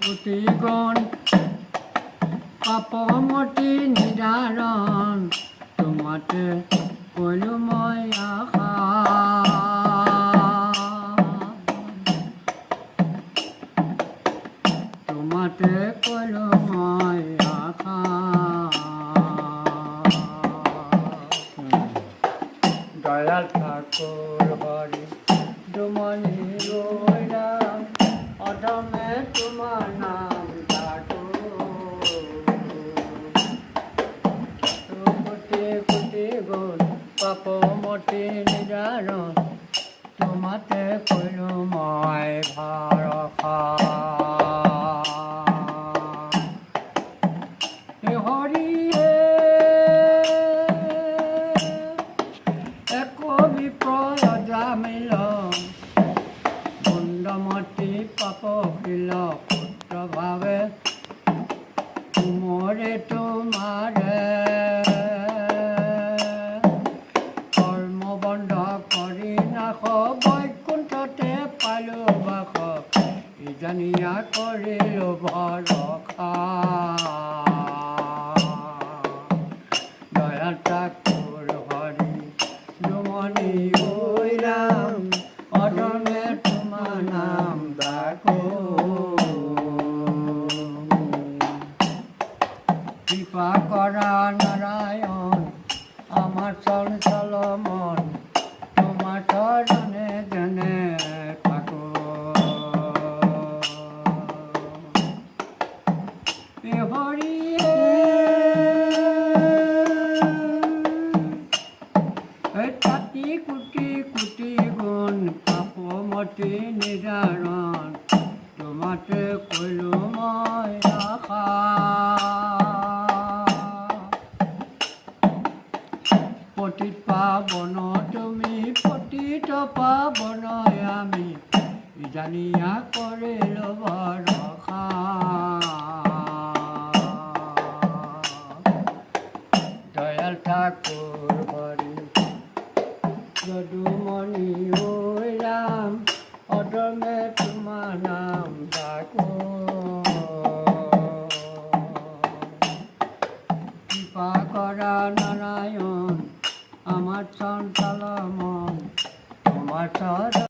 কোটি গুণ পাপমতি নিদাৰণ তোমাতে কলো মই আশা তোমাতে কলো মই আশা দয়াল ঠাকুর হরি ডুমনি রইলা অধমে তোমার নাম ডাকো কোটি কোটি গুণ পাপমতি নিদারণ তোমাতে কইলো মই ভৰসা হৰিয়ে একবি প্ৰজামিল কুণ্ডমতি পাপশীল পুত্ৰভাৱে তুমৰে তোমাৰে কৰ্মবন্ধ কৰি নাশ বৈকুণ্ঠতে পালো বাস ইজানিয়া কৰিলো ভৰসা দয়াল ঠাকুৰ হৰি ডুমনি ৰাম অধমে তোমাৰ নাম ডাকো কৃপা কৰা নাৰায়ণ আমাৰ চঞ্চল মন তোমাৰ চৰণে যেনে থাকো হৰিয়ে কাটি কুটি কুটি গুণ পাপমতি নিদাৰণ তোমাতে কলো মই আশা পতিত পাৱন তুমি পতিত পাৱন আমি জানিয়া কৰিলো ভৰসা দয়াল ঠাকুৰ হৰি যদুমণি ৰাম অধমে তোমাৰ নাম ডাকো কৃপা কৰা নাৰায়ণ আমাৰ চঞ্চল মন তোমাৰ